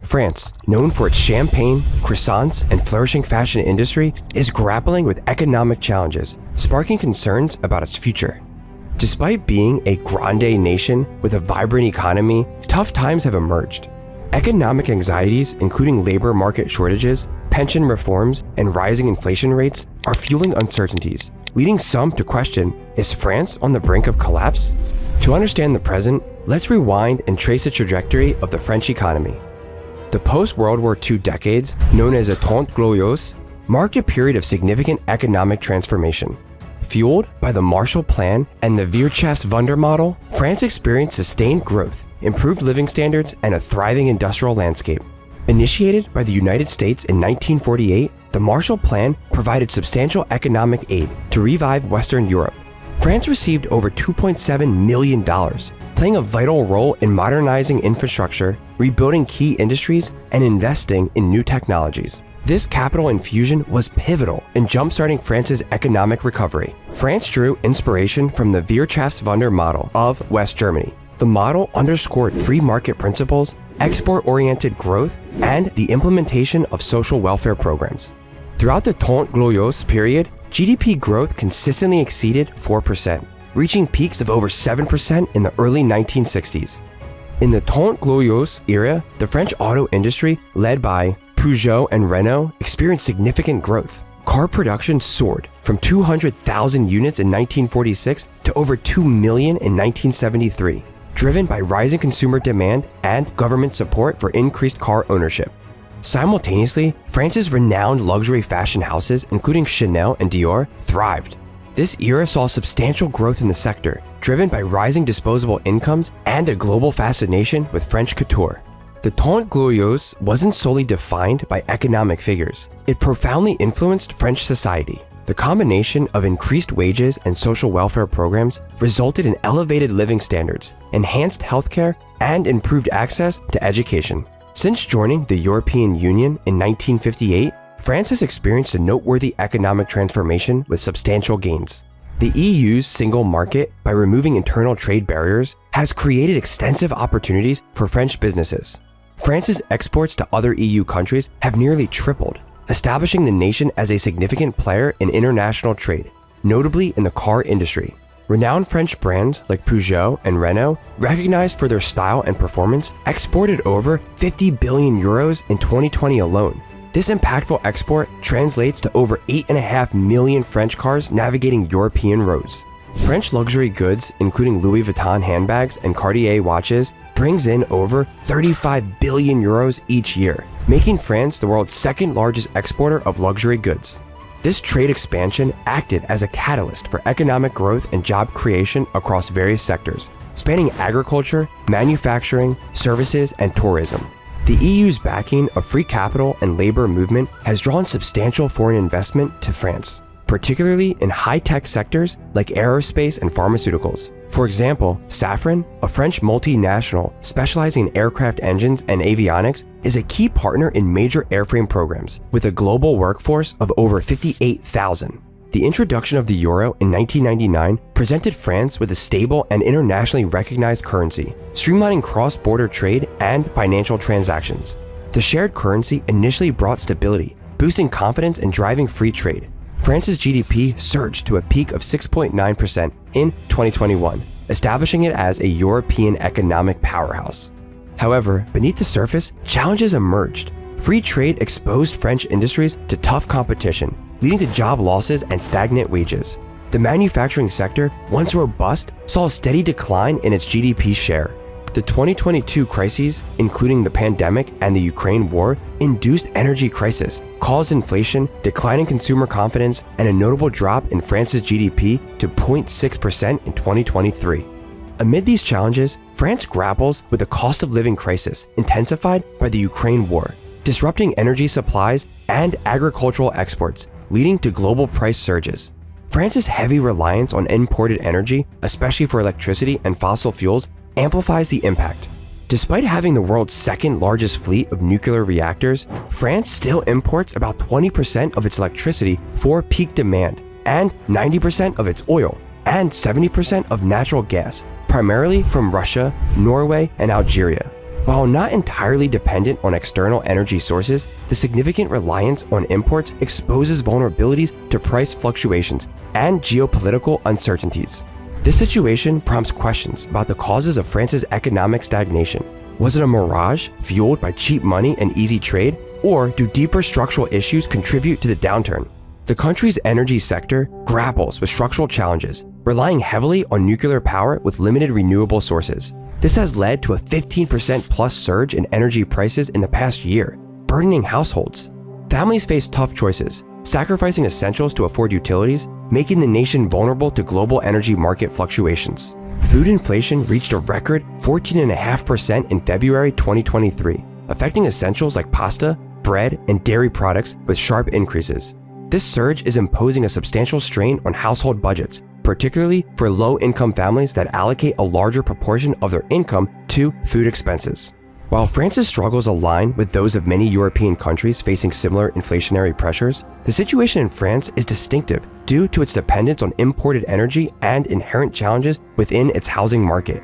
France, known for its champagne, croissants, and flourishing fashion industry, is grappling with economic challenges, sparking concerns about its future. Despite being a Grande Nation with a vibrant economy, tough times have emerged. Economic anxieties, including labor market shortages, pension reforms, and rising inflation rates, are fueling uncertainties, leading some to question, is France on the brink of collapse? To understand the present, let's rewind and trace the trajectory of the French economy. The post-World War II decades, known as the Trente Glorieuses, marked a period of significant economic transformation. Fueled by the Marshall Plan and the Wirtschaftswunder model, France experienced sustained growth, improved living standards, and a thriving industrial landscape. Initiated by the United States in 1948, the Marshall Plan provided substantial economic aid to revive Western Europe. France received over $2.7 million, playing a vital role in modernizing infrastructure, rebuilding key industries, and investing in new technologies. This capital infusion was pivotal in jump-starting France's economic recovery. France drew inspiration from the Wirtschaftswunder model of West Germany. The model underscored free market principles, export-oriented growth, and the implementation of social welfare programs. Throughout the Trente Glorieuses period, GDP growth consistently exceeded 4%, reaching peaks of over 7% in the early 1960s. In the Trente Glorieuses era, the French auto industry, led by Peugeot and Renault, experienced significant growth. Car production soared from 200,000 units in 1946 to over 2 million in 1973, driven by rising consumer demand and government support for increased car ownership. Simultaneously, France's renowned luxury fashion houses, including Chanel and Dior, thrived. This era saw substantial growth in the sector, driven by rising disposable incomes and a global fascination with French couture. The Trente Glorieuses wasn't solely defined by economic figures. It profoundly influenced French society. The combination of increased wages and social welfare programs resulted in elevated living standards, enhanced healthcare, and improved access to education. Since joining the European Union in 1958, France has experienced a noteworthy economic transformation with substantial gains. The EU's single market, by removing internal trade barriers, has created extensive opportunities for French businesses. France's exports to other EU countries have nearly tripled, establishing the nation as a significant player in international trade, notably in the car industry. Renowned French brands like Peugeot and Renault, recognized for their style and performance, exported over 50 billion euros in 2020 alone. This impactful export translates to over 8.5 million French cars navigating European roads. French luxury goods, including Louis Vuitton handbags and Cartier watches, brings in over 35 billion euros each year, making France the world's second largest exporter of luxury goods. This trade expansion acted as a catalyst for economic growth and job creation across various sectors, spanning agriculture, manufacturing, services, and tourism. The EU's backing of free capital and labor movement has drawn substantial foreign investment to France, particularly in high-tech sectors like aerospace and pharmaceuticals. For example, Safran, a French multinational specializing in aircraft engines and avionics, is a key partner in major airframe programs, with a global workforce of over 58,000. The introduction of the euro in 1999 presented France with a stable and internationally recognized currency, streamlining cross-border trade and financial transactions. The shared currency initially brought stability, boosting confidence and driving free trade. France's GDP surged to a peak of 6.9% in 2021, establishing it as a European economic powerhouse. However, beneath the surface, challenges emerged. Free trade exposed French industries to tough competition, leading to job losses and stagnant wages. The manufacturing sector, once robust, saw a steady decline in its GDP share. The 2022 crises, including the pandemic and the Ukraine war, induced energy crisis, caused inflation, declining consumer confidence, and a notable drop in France's GDP to 0.6% in 2023. Amid these challenges, France grapples with the cost of living crisis intensified by the Ukraine war, disrupting energy supplies and agricultural exports, leading to global price surges. France's heavy reliance on imported energy, especially for electricity and fossil fuels, amplifies the impact. Despite having the world's second largest fleet of nuclear reactors, France still imports about 20% of its electricity for peak demand, and 90% of its oil, and 70% of natural gas, primarily from Russia, Norway, and Algeria. While not entirely dependent on external energy sources, the significant reliance on imports exposes vulnerabilities to price fluctuations and geopolitical uncertainties. This situation prompts questions about the causes of France's economic stagnation. Was it a mirage fueled by cheap money and easy trade, or do deeper structural issues contribute to the downturn? The country's energy sector grapples with structural challenges, relying heavily on nuclear power with limited renewable sources. This has led to a 15% plus surge in energy prices in the past year, burdening households. Families face tough choices, sacrificing essentials to afford utilities, making the nation vulnerable to global energy market fluctuations. Food inflation reached a record 14.5% in February 2023, affecting essentials like pasta, bread, and dairy products with sharp increases. This surge is imposing a substantial strain on household budgets, particularly for low-income families that allocate a larger proportion of their income to food expenses. While France's struggles align with those of many European countries facing similar inflationary pressures, the situation in France is distinctive due to its dependence on imported energy and inherent challenges within its housing market.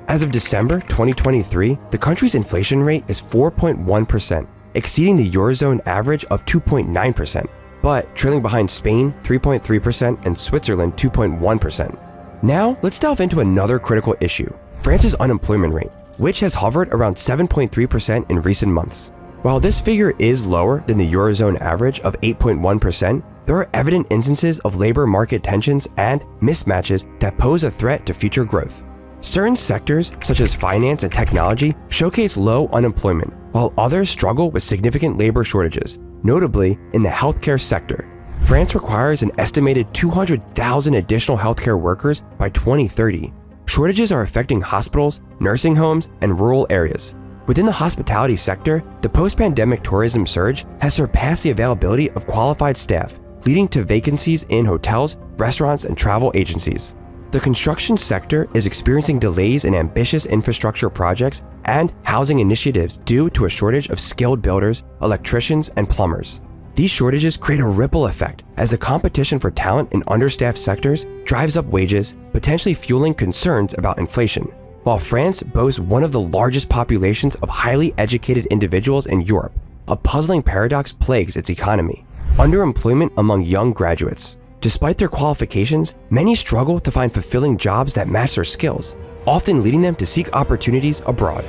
As of December 2023, the country's inflation rate is 4.1%, exceeding the Eurozone average of 2.9%, but trailing behind Spain 3.3% and Switzerland 2.1%. Now, let's delve into another critical issue: France's unemployment rate, which has hovered around 7.3% in recent months. While this figure is lower than the Eurozone average of 8.1%, there are evident instances of labor market tensions and mismatches that pose a threat to future growth. Certain sectors, such as finance and technology, showcase low unemployment, while others struggle with significant labor shortages, notably in the healthcare sector. France requires an estimated 200,000 additional healthcare workers by 2030. Shortages are affecting hospitals, nursing homes, and rural areas. Within the hospitality sector, the post-pandemic tourism surge has surpassed the availability of qualified staff, leading to vacancies in hotels, restaurants, and travel agencies. The construction sector is experiencing delays in ambitious infrastructure projects and housing initiatives due to a shortage of skilled builders, electricians, and plumbers. These shortages create a ripple effect as the competition for talent in understaffed sectors drives up wages, potentially fueling concerns about inflation. While France boasts one of the largest populations of highly educated individuals in Europe, a puzzling paradox plagues its economy: underemployment among young graduates. Despite their qualifications, many struggle to find fulfilling jobs that match their skills, often leading them to seek opportunities abroad.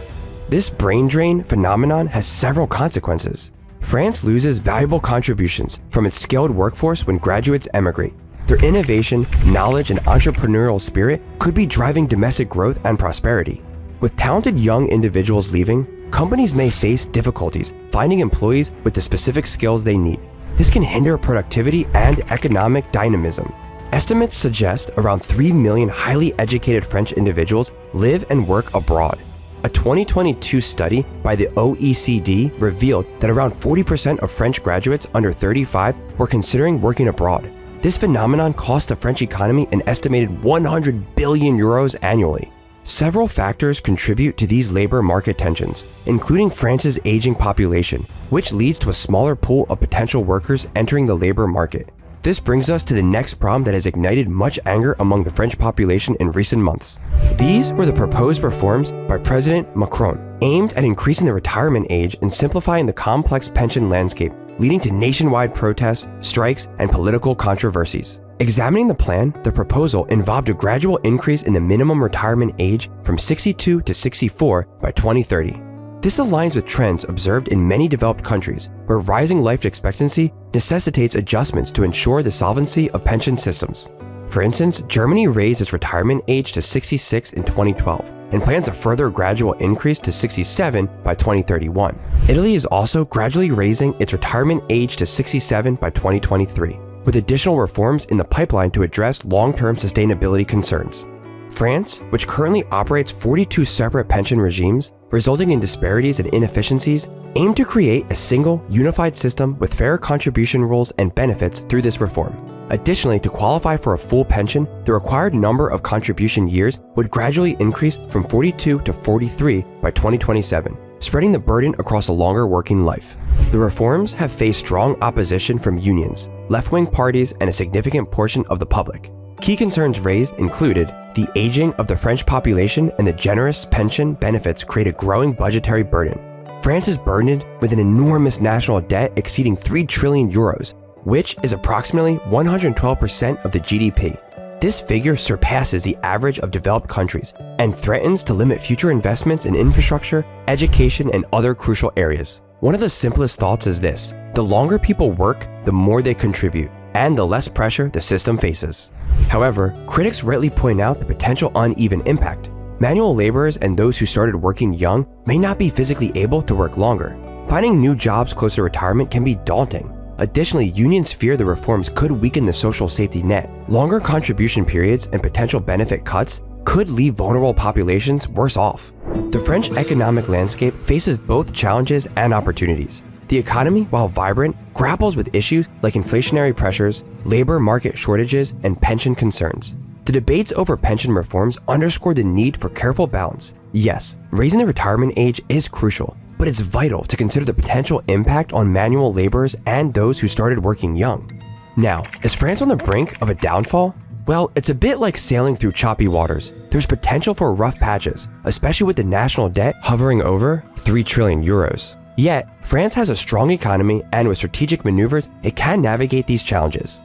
This brain drain phenomenon has several consequences. France loses valuable contributions from its skilled workforce when graduates emigrate. Their innovation, knowledge, and entrepreneurial spirit could be driving domestic growth and prosperity. With talented young individuals leaving, companies may face difficulties finding employees with the specific skills they need. This can hinder productivity and economic dynamism. Estimates suggest around 3 million highly educated French individuals live and work abroad. A 2022 study by the OECD revealed that around 40% of French graduates under 35 were considering working abroad. This phenomenon cost the French economy an estimated 100 billion euros annually. Several factors contribute to these labor market tensions, including France's aging population, which leads to a smaller pool of potential workers entering the labor market. This brings us to the next problem that has ignited much anger among the French population in recent months. These were the proposed reforms by President Macron, aimed at increasing the retirement age and simplifying the complex pension landscape, leading to nationwide protests, strikes, and political controversies. Examining the plan, the proposal involved a gradual increase in the minimum retirement age from 62 to 64 by 2030. This aligns with trends observed in many developed countries, where rising life expectancy necessitates adjustments to ensure the solvency of pension systems. For instance, Germany raised its retirement age to 66 in 2012 and plans a further gradual increase to 67 by 2031. Italy is also gradually raising its retirement age to 67 by 2023, with additional reforms in the pipeline to address long-term sustainability concerns. France, which currently operates 42 separate pension regimes, resulting in disparities and inefficiencies, aim to create a single, unified system with fair contribution rules and benefits through this reform. Additionally, to qualify for a full pension, the required number of contribution years would gradually increase from 42 to 43 by 2027, spreading the burden across a longer working life. The reforms have faced strong opposition from unions, left-wing parties, and a significant portion of the public. Key concerns raised included the aging of the French population and the generous pension benefits create a growing budgetary burden. France is burdened with an enormous national debt exceeding 3 trillion euros, which is approximately 112% of the GDP. This figure surpasses the average of developed countries and threatens to limit future investments in infrastructure, education, and other crucial areas. One of the simplest thoughts is this: the longer people work, the more they contribute, and the less pressure the system faces. However, critics rightly point out the potential uneven impact. Manual laborers and those who started working young may not be physically able to work longer. Finding new jobs close to retirement can be daunting. Additionally, unions fear the reforms could weaken the social safety net. Longer contribution periods and potential benefit cuts could leave vulnerable populations worse off. The French economic landscape faces both challenges and opportunities. The economy, while vibrant, grapples with issues like inflationary pressures, labor market shortages, and pension concerns. The debates over pension reforms underscore the need for careful balance. Yes, raising the retirement age is crucial, but it's vital to consider the potential impact on manual laborers and those who started working young. Now, is France on the brink of a downfall? Well, it's a bit like sailing through choppy waters. There's potential for rough patches, especially with the national debt hovering over 3 trillion euros. Yet, France has a strong economy, and with strategic maneuvers, it can navigate these challenges.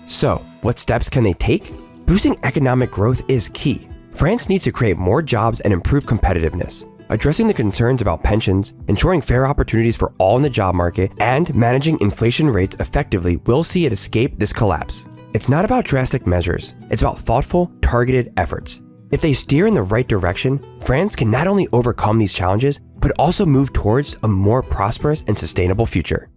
So, what steps can they take? Boosting economic growth is key. France needs to create more jobs and improve competitiveness. Addressing the concerns about pensions, ensuring fair opportunities for all in the job market, and managing inflation rates effectively will see it escape this collapse. It's not about drastic measures, it's about thoughtful, targeted efforts. If they steer in the right direction, France can not only overcome these challenges, but also move towards a more prosperous and sustainable future.